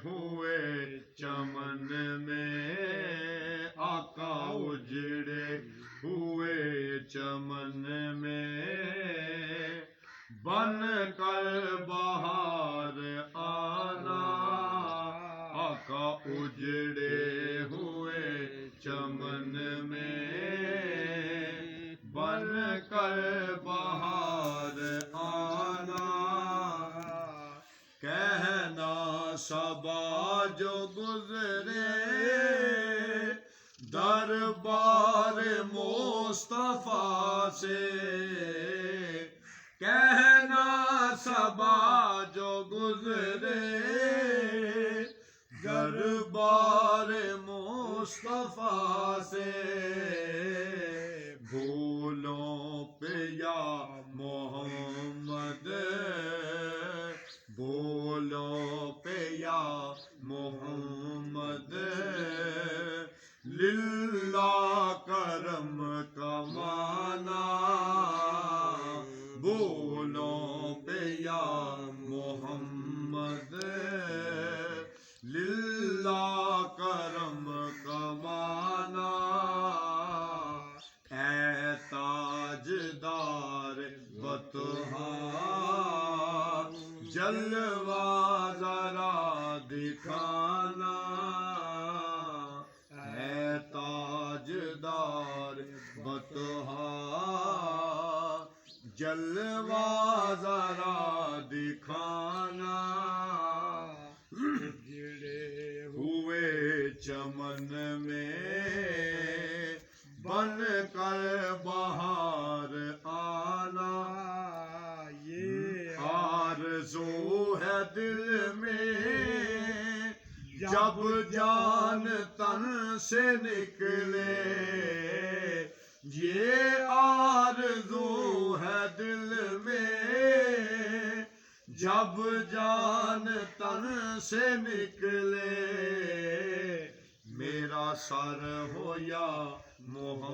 ہوئے چمن میں، آقا اجڑے ہوئے چمن میں، بن کر بہار آنا، آقا اجڑے ہوئے چمن میں، بن کر بہار آنا، کہنا صبا جو گزرے دربار مصطفیٰ سے، کہنا صبا جو گزرے دربار مصطفیٰ سے، بھولوں پہ یا محمد، بھولوں پہ یا محمد، للہ کرم کمانا، بھولوں پہ یا محمد، للہ کرم کمانا، اے تاجدار بطحا جلوہ ذرا دکھانا، اے تاجدار بطحا جلوہ ذرا دکھانا، اجڑے ہوئے چمن میں، بن کر بہار آنا، یہ آرزو ہے دل میں جب جان تن سے نکلے، یہ آرزو ہے دل میں جب جان تن سے نکلے، میرا سر ہو یا محمد۔